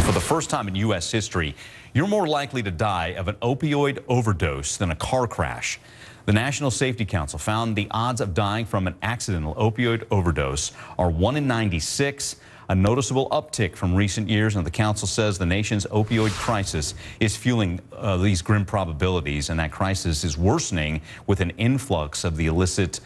For the first time in U.S. history, you're more likely to die of an opioid overdose than a car crash. The National Safety Council found the odds of dying from an accidental opioid overdose are 1 in 96, a noticeable uptick from recent years. And the council says the nation's opioid crisis is fueling these grim probabilities, and that crisis is worsening with an influx of the illicit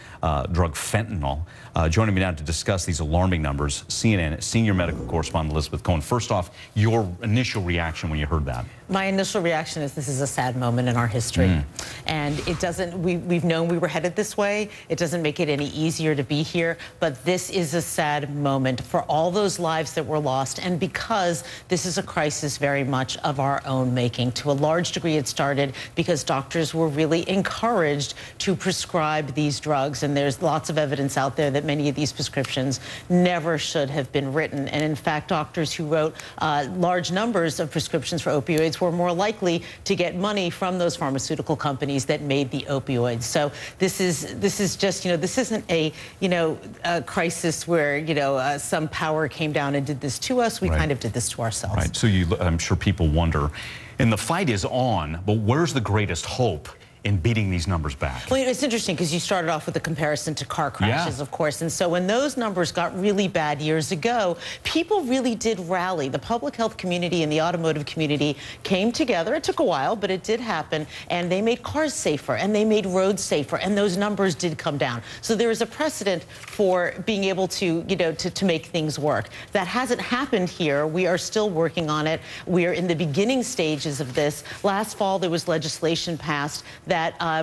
drug fentanyl. Joining me now to discuss these alarming numbers, CNN senior medical correspondent Elizabeth Cohen. First off, your initial reaction when you heard that? My initial reaction is this is a sad moment in our history. And it doesn't, we've known we were headed this way. It doesn't make it any easier to be here, but this is a sad moment for all those lives that were lost, and because this is a crisis very much of our own making. To a large degree, it started because doctors were really encouraged to prescribe these drugs, and there's lots of evidence out there that many of these prescriptions never should have been written. And in fact, doctors who wrote large numbers of prescriptions for opioids were more likely to get money from those pharmaceutical companies that made the opioids. So this is just, this isn't a, a crisis where, some power came down and did this to us. We kind of did this to ourselves. Right. So I'm sure people wonder, and the fight is on, but where's the greatest hope in beating these numbers back? Well, it's interesting because you started off with a comparison to car crashes, of course. And so when those numbers got really bad years ago, people really did rally. The public health community and the automotive community came together. It took a while, but it did happen. And they made cars safer, and they made roads safer, and those numbers did come down. So there is a precedent for being able to, to make things work. That hasn't happened here. We are still working on it. We are in the beginning stages of this. Last fall, there was legislation passed that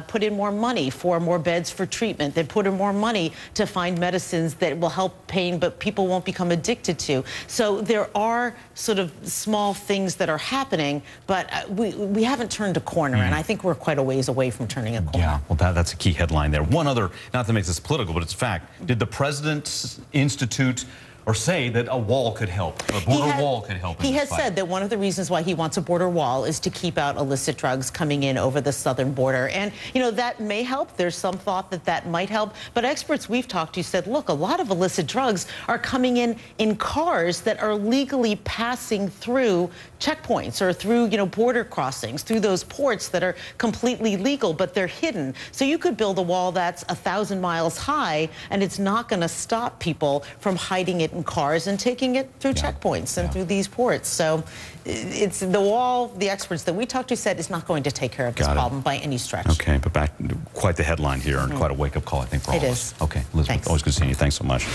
put in more money for more beds for treatment, that put in more money to find medicines that will help pain, but people won't become addicted to. So there are sort of small things that are happening, but we haven't turned a corner, and I think we're quite a ways away from turning a corner. Yeah, well, that's a key headline there. One other, not to make this political, but it's a fact. Did the President institute or say that a wall could help, a border wall could help? He has said that one of the reasons why he wants a border wall is to keep out illicit drugs coming in over the southern border. And, that may help. There's some thought that that might help. But experts we've talked to said, look, a lot of illicit drugs are coming in cars that are legally passing through checkpoints or through, border crossings, through those ports that are completely legal, but they're hidden. So you could build a wall that's 1,000 miles high, and it's not going to stop people from hiding it in cars and taking it through checkpoints and through these ports. So it's the wall, the experts that we talked to said, is not going to take care of this problem by any stretch. Okay, but quite the headline here and quite a wake-up call, I think, for all of us. It is. Okay, Elizabeth, always good seeing you. Thanks so much.